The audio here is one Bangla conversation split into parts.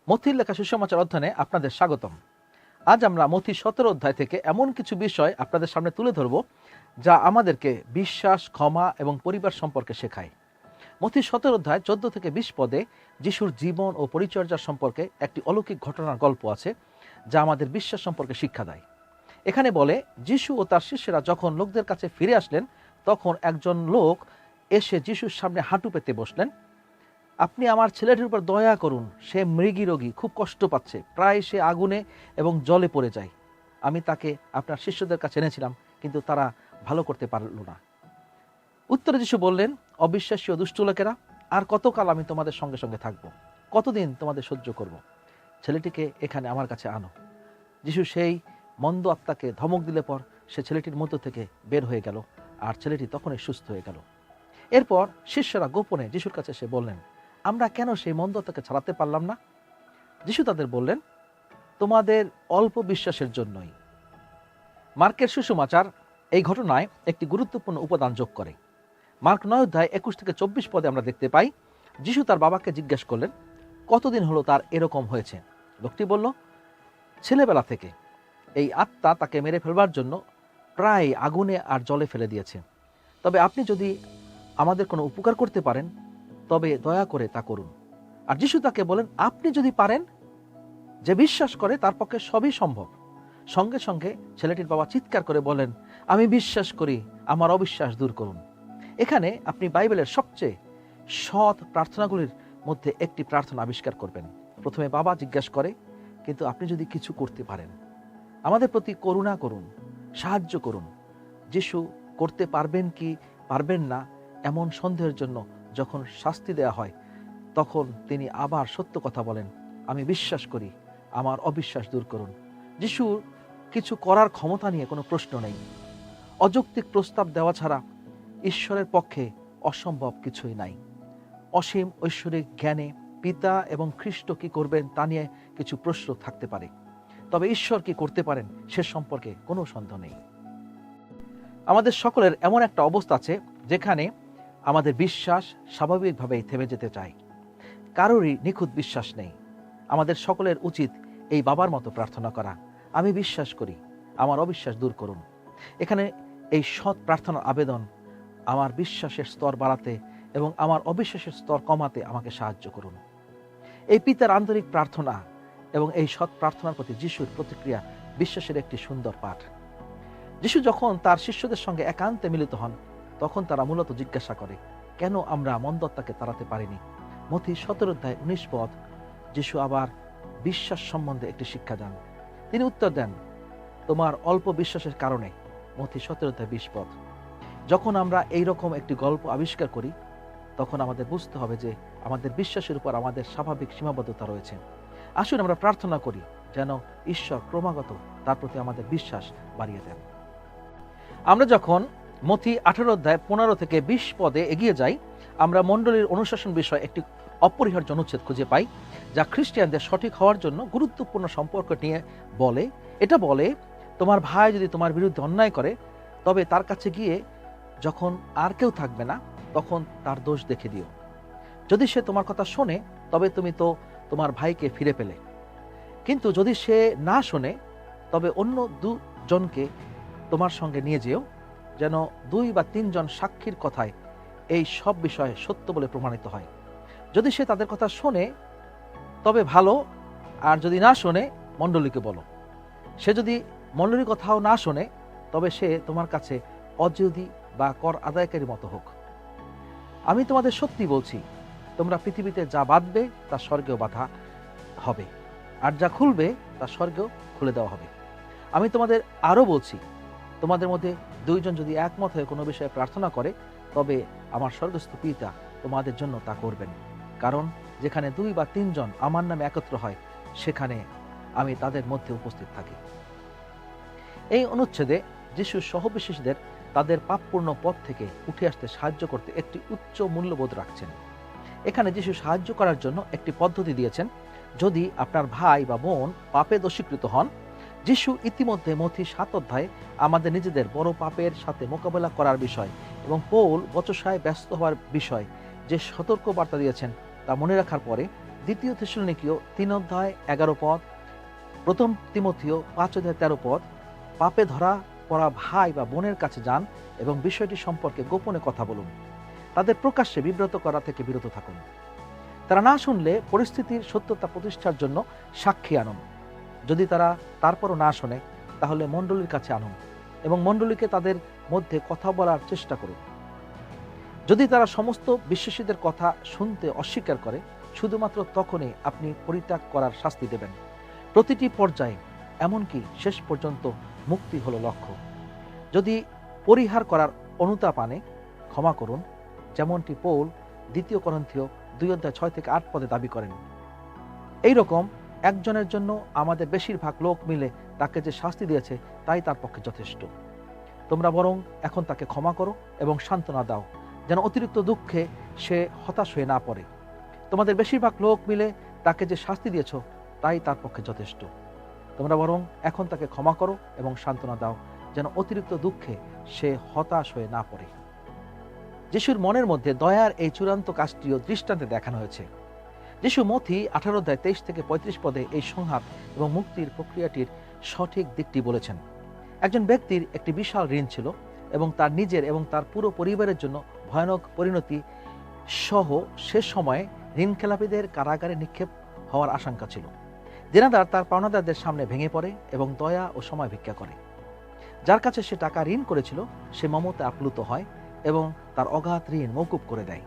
মথির লেখা সুসমাচার অধ্যয়নে আপনাদের স্বাগতম। আজ আমরা মথি 17 অধ্যায় থেকে এমন কিছু বিষয় আপনাদের সামনে তুলে ধরব যা আমাদেরকে বিশ্বাস, ক্ষমা এবং পরিবার সম্পর্কে শেখায়। মথি 17 অধ্যায় 14 থেকে 20 পদে যিশুর জীবন ও পরিচর্যা সম্পর্কে একটি অলৌকিক ঘটনার গল্প আছে যা আমাদের বিশ্বাস সম্পর্কে শিক্ষা দেয়। এখানে বলে, যিশু ও তার শিষ্যরা যখন লোকদের কাছে ফিরে আসলেন তখন একজন লোক এসে যিশুর সামনে হাঁটু পেতে বসলেন। আপনি আমার ছেলেটির উপর দয়া করুন, সে মৃগী রোগী, খুব কষ্ট পাচ্ছে, প্রায় সে আগুনে এবং জলে পড়ে যায়। আমি তাকে আপনার শিষ্যদের কাছে এনেছিলাম, কিন্তু তারা ভালো করতে পারল না। উত্তরে যিশু বললেন, অবিশ্বাসী ও দুষ্ট লোকেরা, আর কতকাল আমি তোমাদের সঙ্গে সঙ্গে থাকবো? কতদিন তোমাদের সহ্য করব? ছেলেটিকে এখানে আমার কাছে আনো। যিশু সেই মন্দ আত্মাকে ধমক দিলে পর সে ছেলেটির মধ্য থেকে বের হয়ে গেল, আর ছেলেটি তখনই সুস্থ হয়ে গেল। এরপর শিষ্যরা গোপনে যিশুর কাছে এসে বললেন, আমরা কেন সেই মন্দ আত্মাকে ছাড়াতে পারলাম না? যিশু তাদের বললেন, তোমাদের অল্প বিশ্বাসের জন্যই। মার্কের সুসমাচার এই ঘটনায় একটি গুরুত্বপূর্ণ উপাদান যোগ করে। মার্ক 9 অধ্যায় 21 থেকে 24 পদে আমরা দেখতে পাই, যিশু তার বাবাকে জিজ্ঞেস করলেন, কতদিন হলো তার এরকম হয়েছে? লোকটি বলল, ছেলেবেলা থেকে। এই আত্মা তাকে মেরে ফেলবার জন্য প্রায় আগুনে আর জলে ফেলে দিয়েছে। তবে আপনি যদি আমাদের কোনো উপকার করতে পারেন তবে দয়া করে তা করুন। আর যিশু তাকে বলেন, আপনি যদি পারেন, যে বিশ্বাস করে তার পক্ষে সবই সম্ভব। সঙ্গে সঙ্গে ছেলেটির বাবা চিৎকার করে বলেন, আমি বিশ্বাস করি, আমার অবিশ্বাস দূর করুন। এখানে আপনি বাইবেলের সবচেয়ে সৎ প্রার্থনাগুলির মধ্যে একটি প্রার্থনা আবিষ্কার করবেন। প্রথমে বাবা জিজ্ঞাসা করে, কিন্তু আপনি যদি কিছু করতে পারেন, আমাদের প্রতি করুণা করুন, সাহায্য করুন। যিশু করতে পারবেন কি পারবেন না এমন সন্দেহের জন্য যখন শাস্তি দেয়া হয়, তখন তিনি আবার সত্য কথা বলেন, আমি বিশ্বাস করি, আমার অবিশ্বাস দূর করুন। যিশুর কিছু করার ক্ষমতা নিয়ে কোনো প্রশ্ন নেই। অযৌক্তিক প্রস্তাব দেওয়া ছাড়া ঈশ্বরের পক্ষে অসম্ভব কিছুই নাই। অসীম ঐশ্বরিক জ্ঞানে পিতা এবং খ্রিস্ট কি করবেন তা নিয়ে কিছু প্রশ্ন থাকতে পারে, তবে ঈশ্বর কি করতে পারেন সে সম্পর্কে কোনো সন্দেহ নেই। আমাদের সকলের এমন একটা অবস্থা আছে যেখানে আমাদের বিশ্বাস স্বাভাবিকভাবেই থেমে যেতে চায়। কারোরই নিখুঁত বিশ্বাস নেই। আমাদের সকলের উচিত এই বাবার মতো প্রার্থনা করা, আমি বিশ্বাস করি, আমার অবিশ্বাস দূর করুন। এখানে এই সৎ প্রার্থনার আবেদন, আমার বিশ্বাসের স্তর বাড়াতে এবং আমার অবিশ্বাসের স্তর কমাতে আমাকে সাহায্য করুন। এই পিতার আন্তরিক প্রার্থনা এবং এই সৎ প্রার্থনার প্রতি যিশুর প্রতিক্রিয়া বিশ্বাসের একটি সুন্দর পাঠ। যিশু যখন তার শিষ্যদের সঙ্গে একান্তে মিলিত হন তখন তারা মূলত জিজ্ঞাসা করে, কেন আমরা মন্দ আত্মাকে তাড়াতে পারিনি? মথি 17 অধ্যায় 19 পদ যিশু আবার বিশ্বাস সম্বন্ধে একটি শিক্ষা দেন। তিনি উত্তর দেন, তোমার অল্প বিশ্বাসের কারণে। মথি 17 অধ্যায় 20 পদ। যখন আমরা এইরকম একটি গল্প আবিষ্কার করি তখন আমাদের বুঝতে হবে যে আমাদের বিশ্বাসের উপর আমাদের স্বাভাবিক সীমাবদ্ধতা রয়েছে। আসুন আমরা প্রার্থনা করি যেন ঈশ্বর ক্রমাগত তার প্রতি আমাদের বিশ্বাস বাড়িয়ে দেন। আমরা যখন মথি 18 অধ্যায় 15 থেকে 20 পদে এগিয়ে যাই, আমরা মণ্ডলীর অনুশাসন বিষয়ে একটি অপরিহার্য অনুচ্ছেদ খুঁজে পাই যা খ্রিস্টিয়ানদের সঠিক হওয়ার জন্য গুরুত্বপূর্ণ সম্পর্ক নিয়ে বলে। এটা বলে, তোমার ভাই যদি তোমার বিরুদ্ধে অন্যায় করে তবে তার কাছে গিয়ে যখন আর কেউ থাকবে না তখন তার দোষ দেখে দিও। যদি সে তোমার কথা শোনে তবে তুমি তো তোমার ভাইকে ফিরে পেলে, কিন্তু যদি সে না শোনে তবে অন্য দুজনকে তোমার সঙ্গে নিয়ে যেও, যেন 2 বা 3 জন সাক্ষীর কথায় এই সব বিষয়ে সত্য বলে প্রমাণিত হয়। যদি সে তাদের কথা শোনে তবে ভালো, আর যদি না শোনে মণ্ডলীকে বলো। সে যদি মণ্ডলীর কথাও না শোনে তবে সে তোমার কাছে অযোধী বা কর আদায়কারীর মতো হোক। আমি তোমাদের সত্যি বলছি, তোমরা পৃথিবীতে যা বাঁধবে তা স্বর্গেও বাঁধা হবে, আর যা খুলবে তা স্বর্গেও খুলে দেওয়া হবে। আমি তোমাদের আরও বলছি, তোমাদের মধ্যে 2 জন যদি একমত হয়ে কোনো বিষয়ে প্রার্থনা করে তবে আমার স্বর্গস্থ পিতা তোমাদের জন্য তা করবেন। কারণ যেখানে 2 বা 3 জন আমার নামে একত্র হয় সেখানে আমি তাদের মধ্যে উপস্থিত থাকি। এই অনুচ্ছেদে যিশু সহবিশেষদের তাদের পাপপূর্ণ পথ থেকে উঠে আসতে সাহায্য করতে একটি উচ্চ মূল্যবোধ রাখছেন। এখানে যিশু সাহায্য করার জন্য একটি পদ্ধতি দিয়েছেন। যদি আপনার ভাই বা বোন পাপে দোষীকৃত হন, যিশু ইতিমধ্যে মথি 7 অধ্যায়ে আমাদের নিজেদের বড় পাপের সাথে মোকাবেলা করার বিষয় এবং পৌল বচসায় ব্যস্ত হওয়ার বিষয় যে সতর্ক বার্তা দিয়েছেন তা মনে রাখার পরে দ্বিতীয় থেসলোনিকীয় 3:11 প্রথম তিমথিও 5:13 পাপে ধরা পড়া ভাই বা বোনের কাছে যান এবং বিষয়টি সম্পর্কে গোপনে কথা বলুন। তাদের প্রকাশ্যে বিব্রত করা থেকে বিরত থাকুন। তারা না শুনলে পরিস্থিতির সত্যতা প্রতিষ্ঠার জন্য সাক্ষী আনুন। যদি তারা তারপরও না শোনে, তাহলে মণ্ডলীর কাছে আনুন এবং মণ্ডলীকে তাদের মধ্যে কথা বলার চেষ্টা করুন। যদি তারা সমস্ত বিশ্বাসীদের কথা শুনতে অস্বীকার করে, শুধুমাত্র তখনই আপনি পরিত্যাগ করার শাস্তি দেবেন। প্রতিটি পর্যায়ে, এমনকি শেষ পর্যন্ত মুক্তি হলো লক্ষ্য। যদি পরিহার করার অনুতাপ আনে, ক্ষমা করুন, যেমনটি পৌল 2 করিন্থীয় 2:6-8 দাবি করেন। এইরকম একজনের জন্য আমাদের বেশিরভাগ লোক মিলে তাকে যে শাস্তি দিয়েছে তাই তার পক্ষে যথেষ্ট। তোমরা বরং এখন তাকে ক্ষমা করো এবং সান্ত্বনা দাও, যেন অতিরিক্ত দুঃখে সে হতাশ হয়ে না পড়ে। তোমাদের বেশিরভাগ লোক মিলে তাকে যে শাস্তি দিয়েছ তাই তার পক্ষে যথেষ্ট। তোমরা বরং এখন তাকে ক্ষমা করো এবং সান্ত্বনা দাও, যেন অতিরিক্ত দুঃখে সে হতাশ হয়ে না পড়ে। যিশুর মনের মধ্যে দয়ার এই চূড়ান্ত কাজটিও দৃষ্টান্তে দেখানো হয়েছে। যিশু মথি 18:23-35 এই সংহাত এবং মুক্তির প্রক্রিয়াটির সঠিক দিকটি বলেছেন। একজন ব্যক্তির একটি বিশাল ঋণ ছিল এবং তার নিজের এবং তার পুরো পরিবারের জন্য ভয়ানক পরিণতি সহ শেষ সময়ে ঋণখেলাপিদের কারাগারে নিক্ষেপ হওয়ার আশঙ্কা ছিল। দেনাদার তার পাওনাদারদের সামনে ভেঙে পড়ে এবং দয়া ও সময় ভিক্ষা করে। যার কাছে সে টাকা ঋণ করেছিল সে মমতা আপ্লুত হয় এবং তার অগাধ ঋণ মওকুফ করে দেয়।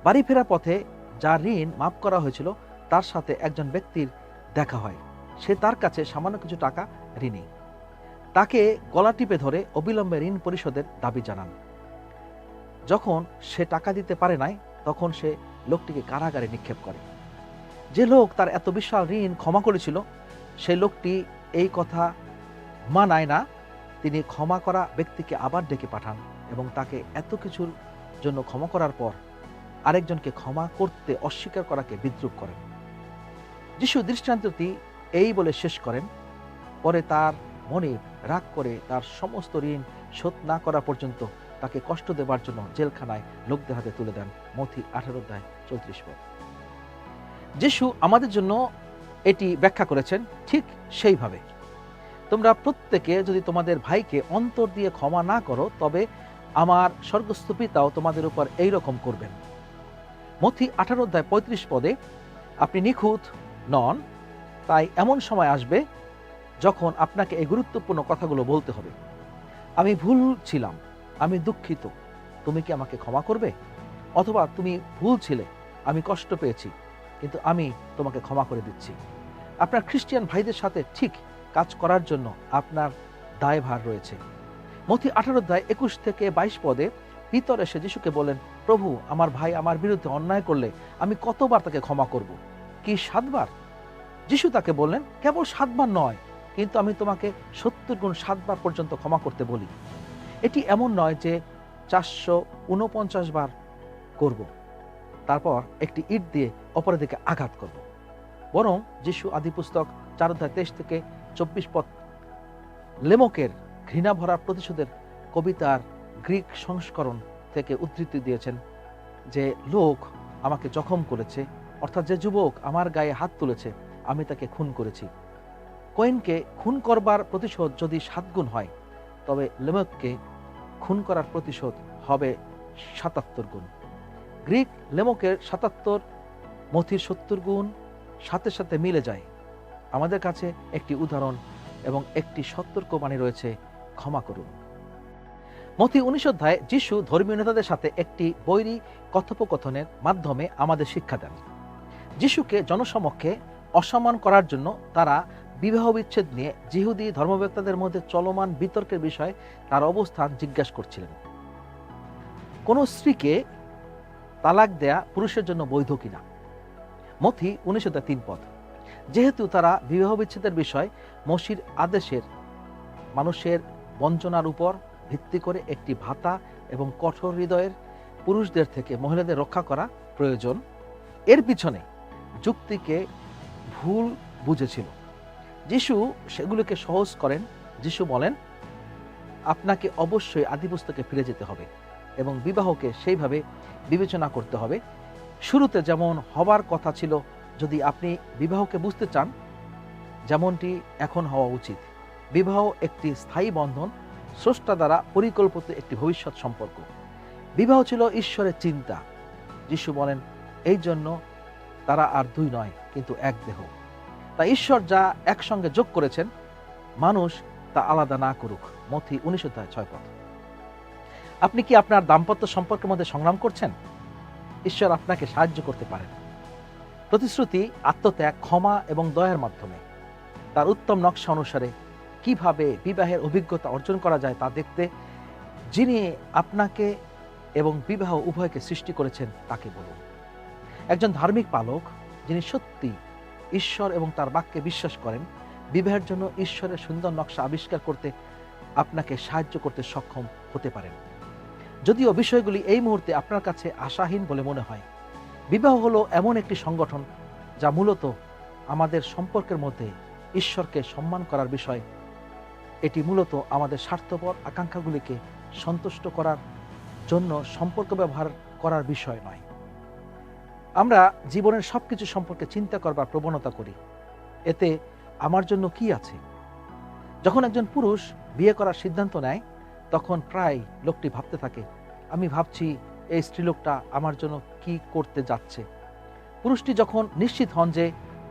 বাড়ি ফেরার পথে যার ঋণ মাফ করা হয়েছিল তার সাথে একজন ব্যক্তির দেখা হয়। সে তার কাছে সামান্য কিছু টাকা ঋণী। তাকে গলা টিপে ধরে অবিলম্বে ঋণ পরিশোধের দাবি জানান। যখন সে টাকা দিতে পারে নাই, তখন সে লোকটিকে কারাগারে নিক্ষেপ করে। যে লোক তার এত বিশাল ঋণ ক্ষমা করেছিল, সেই লোকটি এই কথা মানায় না। তিনি ক্ষমা করা ব্যক্তিকে আবার ডেকে পাঠান এবং তাকে এত কিছুর জন্য ক্ষমা করার পর আরেকজনকে ক্ষমা করতে অস্বীকার করাকে বিদ্রূপ করেন। যিশু দৃষ্টান্তটি এই বলে শেষ করেন, পরে তার মনে রাগ করে তার সমস্ত ঋণ শোধ না করা পর্যন্ত তাকে কষ্ট দেবার জন্য জেলখানায় লোকদের হাতে তুলে দেন। মথি 18:34। যিশু আমাদের জন্য এটি ব্যাখ্যা করেছেন ঠিক সেইভাবে। তোমরা প্রত্যেকে যদি তোমাদের ভাইকে অন্তর দিয়ে ক্ষমা না করো, তবে আমার স্বর্গস্থ পিতাও তোমাদের উপর এইরকম করবেন। মথি 18:35 আপনি নিখুঁত নন, তাই এমন সময় আসবে যখন আপনাকে এই গুরুত্বপূর্ণ কথাগুলো বলতে হবে। আমি ভুল ছিলাম, আমি দুঃখিত, তুমি কি আমাকে ক্ষমা করবে? অথবা তুমি ভুল ছিলে, আমি কষ্ট পেয়েছি, কিন্তু আমি তোমাকে ক্ষমা করে দিচ্ছি। আপনার খ্রিস্টিয়ান ভাইদের সাথে ঠিক কাজ করার জন্য আপনার দায়ভার রয়েছে। মথি 18:21-22 পিতর এসে যিশুকে বলেন, প্রভু, আমার ভাই আমার বিরুদ্ধে অন্যায় করলে আমি কতবার তাকে ক্ষমা করব? কি 7 বার? যিশু তাকে বললেন, কেবল 7 বার নয়, কিন্তু আমি তোমাকে 70 গুণ 7 বার পর্যন্ত ক্ষমা করতে বলি। এটি এমন নয় যে 449 বার করব, তারপর একটি ইট দিয়ে অপরের দিকে আঘাত করব। বরং যিশু আদিপুস্তক 4:23-24 লেমকের ঘৃণা ভরা প্রতিশোধের কবিতার গ্রিক সংস্করণ থেকে উদ্ধৃতি দিয়েছেন, যে লোক আমাকে জখম করেছে, অর্থাৎ যে যুবক আমার গায়ে হাত তুলেছে, আমি তাকে খুন করেছি। কোয়েনকে খুন করবার প্রতিশোধ যদি 7 গুণ হয়, তবে লেমককে খুন করার প্রতিশোধ হবে 77 গুণ। গ্রিক লেমকের 77, মথির 70 গুণ সাথে সাথে মিলে যায়। আমাদের কাছে একটি উদাহরণ এবং একটি সতর্কবাণী রয়েছে, ক্ষমা করুন। মথি 19 অধ্যায়ে যিশু ধর্মীয় নেতাদের সাথে একটি বৈরী কথোপকথনের মাধ্যমে আমাদের শিক্ষা দেন। যিশুকে জনসমক্ষে অসম্মান করার জন্য তারা বিবাহ বিচ্ছেদ নিয়ে যিহুদি ধর্মবেত্তাদের মধ্যে চলমান বিতর্কের বিষয়ে তার অবস্থান জিজ্ঞাসা করছিলেন। কোন স্ত্রীকে তালাক দেয়া পুরুষের জন্য বৈধ কিনা? মথি 19:3। যেহেতু তারা বিবাহ বিচ্ছেদের বিষয় মসির আদেশের মানুষের বঞ্চনার উপর ভিত্তি করে একটি ভাতা এবং কঠোর হৃদয়ের পুরুষদের থেকে মহিলাদের রক্ষা করা প্রয়োজন, এর পিছনে যুক্তিকে ভুল বুঝেছিল। যিশু সেগুলোকে সহজ করেন। যিশু বলেন, আপনাকে অবশ্যই আদিপুস্তকে ফিরে যেতে হবে এবং বিবাহকে সেইভাবে বিবেচনা করতে হবে শুরুতে যেমন হবার কথা ছিল, যদি আপনি বিবাহকে বুঝতে চান, যেমনটি এখন হওয়া উচিত। বিবাহ একটি স্থায়ী বন্ধন, স্রষ্টা দ্বারা পরিকল্পিত একটি ভবিষ্যৎ সম্পর্ক। বিবাহ ছিল ঈশ্বরের চিন্তা। যিশু বলেন, এই জন্য তারা আর দুই নয়, কিন্তু এক দেহ। তাই ঈশ্বর যা একসঙ্গে যোগ করেছেন, মানুষ তা আলাদা না করুক। মথি 19:6। আপনি কি আপনার দাম্পত্য সম্পর্কের মধ্যে সংগ্রাম করছেন? ঈশ্বর আপনাকে সাহায্য করতে পারেন। প্রতিশ্রুতি, আত্মত্যাগ, ক্ষমা এবং দয়ার মাধ্যমে তার উত্তম নকশা অনুসারে কিভাবে বিবাহের অভিজ্ঞতা অর্জন করা যায় তা দেখতে যিনি আপনাকে এবং বিবাহ উভয়কে সৃষ্টি করেছেন তাকে বলুন। একজন ধার্মিক পালক যিনি সত্যি ঈশ্বর এবং তার বাক্যে বিশ্বাস করেন, বিবাহের জন্য ঈশ্বরের সুন্দর নকশা আবিষ্কার করতে আপনাকে সাহায্য করতে সক্ষম হতে পারেন। যদিও বিষয়গুলি এই মুহূর্তে আপনার কাছে আশাহীন বলে মনে হয়, বিবাহ হলো এমন একটি সংগঠন যা মূলত আমাদের সম্পর্কের মধ্যে ঈশ্বরকে সম্মান করার বিষয়। এটি মূলত আমাদের স্বার্থপর আকাঙ্ক্ষাগুলিকে সন্তুষ্ট করার জন্য সম্পর্ক ব্যবহার করার বিষয় নয়। আমরা জীবনের সবকিছু সম্পর্কে চিন্তা করবার প্রবণতা করি, এতে আমার জন্য কি আছে। যখন একজন পুরুষ বিয়ে করার সিদ্ধান্ত নেয়, তখন প্রায় লোকটি ভাবতে থাকে, আমি ভাবছি এই স্ত্রীলোকটা আমার জন্য কি করতে যাচ্ছে। পুরুষটি যখন নিশ্চিত হন যে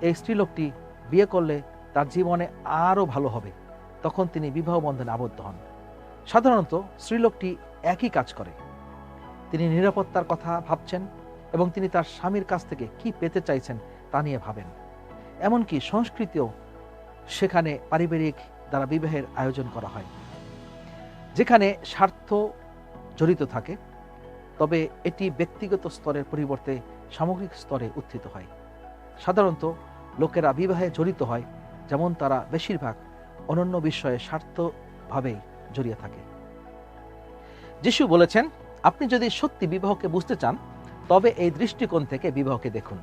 এই স্ত্রীলোকটি বিয়ে করলে তার জীবনে আরও ভালো হবে, তখন তিনি বিবাহ বন্ধনে আবদ্ধ হন। সাধারণত স্ত্রীলোকটি একই কাজ করে। তিনি নিরাপত্তার কথা ভাবছেন এবং তিনি তার স্বামীর কাছ থেকে কি পেতে চাইছেন তা নিয়ে ভাবেন। এমনকি সংস্কৃতিও সেখানে পারিবারিক দ্বারা বিবাহের আয়োজন করা হয়, যেখানে স্বার্থ জড়িত থাকে, তবে এটি ব্যক্তিগত স্তরের পরিবর্তে সামগ্রিক স্তরে উত্থিত হয়। সাধারণত লোকেরা বিবাহে জড়িত হয় যেমন তারা বেশিরভাগ অনন্য বিষয়ে স্বার্থভাবেই জড়িয়ে থাকে। যিশু বলেছেন, আপনি যদি সত্যি বিবাহকে বুঝতে চান, তবে এই দৃষ্টিকোণ থেকে বিবাহকে দেখুন।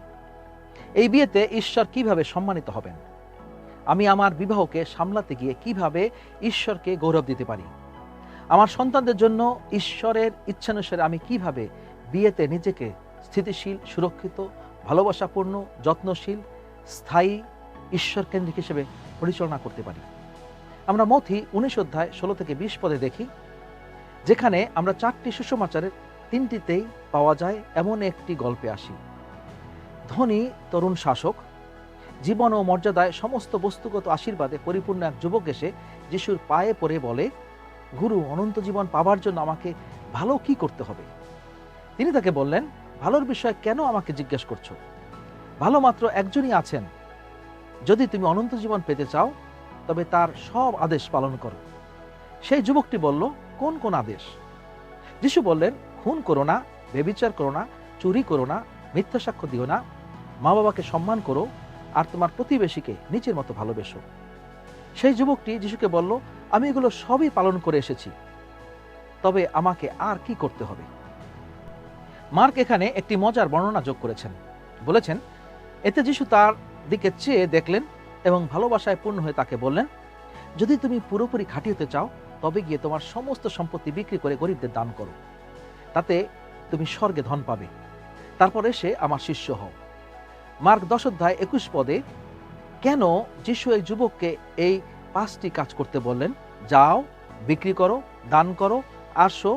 এই বিয়েতে ঈশ্বর কিভাবে সম্মানিত হবেন? আমি আমার বিবাহকে সামলাতে গিয়ে কিভাবে ঈশ্বরকে গৌরব দিতে পারি? আমার সন্তানদের জন্য ঈশ্বরের ইচ্ছানুসারে আমি কিভাবে বিয়েতে নিজেকে স্থিতিশীল, সুরক্ষিত, ভালোবাসাপূর্ণ, যত্নশীল, স্থায়ী, ঈশ্বরকেন্দ্রিক হিসেবে পরিচালনা করতে পারি? আমরা মথি 19:16-20 দেখি, যেখানে আমরা 4টি সুসমাচারের 3টিতেই পাওয়া যায় এমন একটি গল্পে আসি। ধনী তরুণ শাসক, জীবন ও মর্যাদায় সমস্ত বস্তুগত আশীর্বাদে পরিপূর্ণ এক যুবক এসে যিশুর পায়ে পড়ে বলে, গুরু, অনন্ত জীবন পাবার জন্য আমাকে ভালো কি করতে হবে? তিনি তাকে বললেন, ভালোর বিষয়ে কেন আমাকে জিজ্ঞেস করছো? ভালো মাত্র একজনই আছেন। যদি তুমি অনন্ত জীবন পেতে চাও, তবে তার সব আদেশ পালন করো। সেই যুবকটি বলল, কোন কোন আদেশ? যিশু বললেন, খুন করো না, ব্যভিচার করো না, চুরি করো না, মিথ্যা সাক্ষ্য দিও না, মা বাবাকে সম্মান করো, আর তোমার প্রতিবেশীকে নিজের মতো ভালোবেসো। সেই যুবকটি যিশুকে বলল, আমি এগুলো সবই পালন করে এসেছি, তবে আমাকে আর কি করতে হবে? মার্ক এখানে একটি মজার বর্ণনা যোগ করেছেন। বলেছেন, এতে যিশু তার দিকে চেয়ে দেখলেন এবং ভালোবাসায় পূর্ণ হয়ে তাকে বললেন, যদি তুমি পুরোপুরি খাঁটি হতে চাও, তবে গিয়ে তোমার সমস্ত সম্পত্তি বিক্রি করে গরিবদের দান করো, তাতে তুমি স্বর্গে ধন পাবে। তারপর এসে আমার শিষ্য হও। মার্ক 10:21 কেন যিশু এই যুবককে এই 5টি কাজ করতে বললেন? যাও, বিক্রি করো, দান করো, আসো,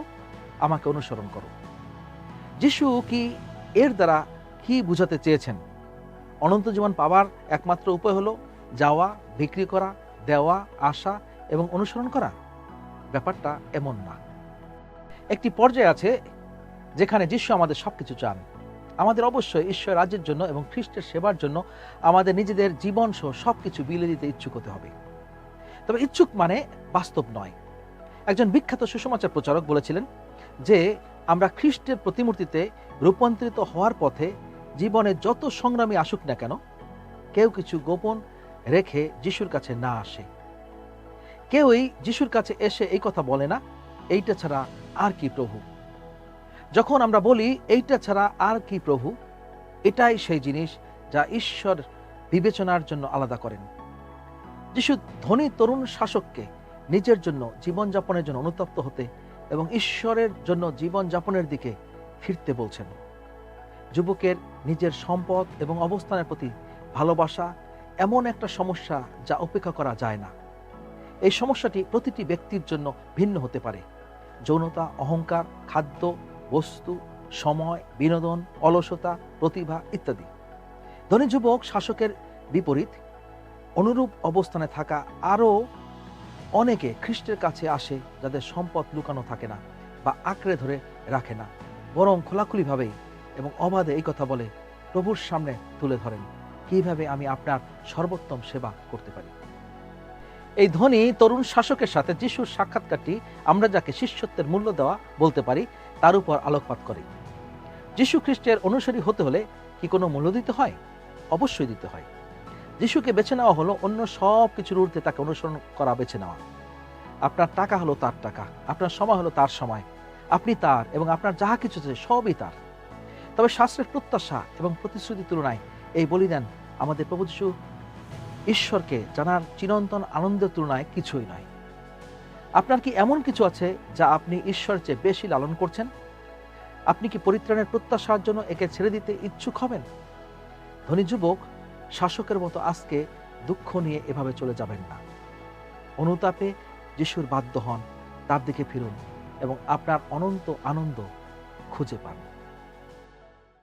আমাকে অনুসরণ করো। যিশু কি এর দ্বারা কি বুঝাতে চেয়েছেন? অনন্ত জীবন পাবার একমাত্র উপায় হলো যাওয়া, বিক্রি করা, দেওয়া, আসা এবং অনুসরণ করা? ব্যাপারটা এমন না। একটি পর্যায়ে আছে যেখানে যিশু আমাদের সবকিছু চান। আমাদের অবশ্যই ঈশ্বর রাজ্যের জন্য এবং খ্রিস্টের সেবার জন্য আমাদের নিজেদের জীবন সহ সবকিছু বিলিয়ে দিতে ইচ্ছুক হতে হবে। তবে ইচ্ছুক মানে বাস্তব নয়। একজন বিখ্যাত সুসমাচার প্রচারক বলেছিলেন যে আমরা খ্রিস্টের প্রতিমূর্তিতে রূপান্তরিত হওয়ার পথে জীবনে যত সংগ্রামী আসুক না কেন, কেউ কিছু গোপন রেখে যিশুর কাছে না আসে। কেউই যিশুর কাছে এসে এই কথা বলে না, এইটা ছাড়া আর কি প্রভু। যখন আমরা বলি এইটা ছাড়া আর কি প্রভু, এটাই সেই জিনিস যা ঈশ্বর বিবেচনার জন্য আলাদা করেন। যিশু ধনী তরুণ শাসককে নিজের জন্য জীবনযাপনের জন্য অনুতপ্ত হতে এবং ঈশ্বরের জন্য জীবনযাপনের দিকে ফিরতে বলছেন। যুবকের নিজের সম্পদ এবং অবস্থানের প্রতি ভালোবাসা এমন একটা সমস্যা যা উপেক্ষা করা যায় না। এই সমস্যাটি প্রতিটি ব্যক্তির জন্য ভিন্ন হতে পারে। যৌনতা, অহংকার, খাদ্য, বস্তু, সময়, বিনোদন, অলসতা, প্রতিভা ইত্যাদি। ধনী যুবক শাসকের বিপরীত অনুরূপ অবস্থানে থাকা আরও অনেকে খ্রিস্টের কাছে আসে যাদের সম্পদ লুকানো থাকে না বা আঁকড়ে ধরে রাখে না, বরং খোলাখুলিভাবেই এবং অবাধে এই কথা বলে, প্রভুর সামনে তুলে ধরেন, কিভাবে আমি আপনার সর্বোত্তম সেবা করতে পারি। এই ধনী তরুণ শাসকের সাথে যিশুর সাক্ষাৎকারটি আমরা যাকে শিষ্যত্বের মূল্য দেওয়া বলতে পারি তার উপর আলোকপাত করে। যিশু খ্রিস্টের অনুসারী হতে হলে কি কোনো মূল্য দিতে হয়? অবশ্যই দিতে হয়। যিশুকে বেছে নেওয়া হলো অন্য সব কিছুর ঊর্ধ্বে তাকে অনুসরণ করা বেছে নেওয়া। আপনার টাকা হলো তার টাকা, আপনার সময় হলো তার সময়, আপনি তার এবং আপনার যাহা কিছু আছে সবই তার। তবে শাস্ত্রের প্রত্যাশা এবং প্রতিশ্রুতির তুলনায় এই বলিদান আমাদের প্রভু যিশু ঈশ্বরকে জানার চিরন্তন আনন্দের তুলনায় কিছুই নয়। আপনার কি এমন কিছু আছে যা আপনি ঈশ্বরের চেয়ে বেশি লালন করছেন? আপনি কি পরিত্রাণের প্রত্যাশার জন্য একে ছেড়ে দিতে ইচ্ছুক হবেন? ধনী যুবক শাসকের মতো আজকে দুঃখ নিয়ে এভাবে চলে যাবেন না। অনুতাপে যিশুর বাধ্য হন, তার দিকে ফিরুন এবং আপনার অনন্ত আনন্দ খুঁজে পান।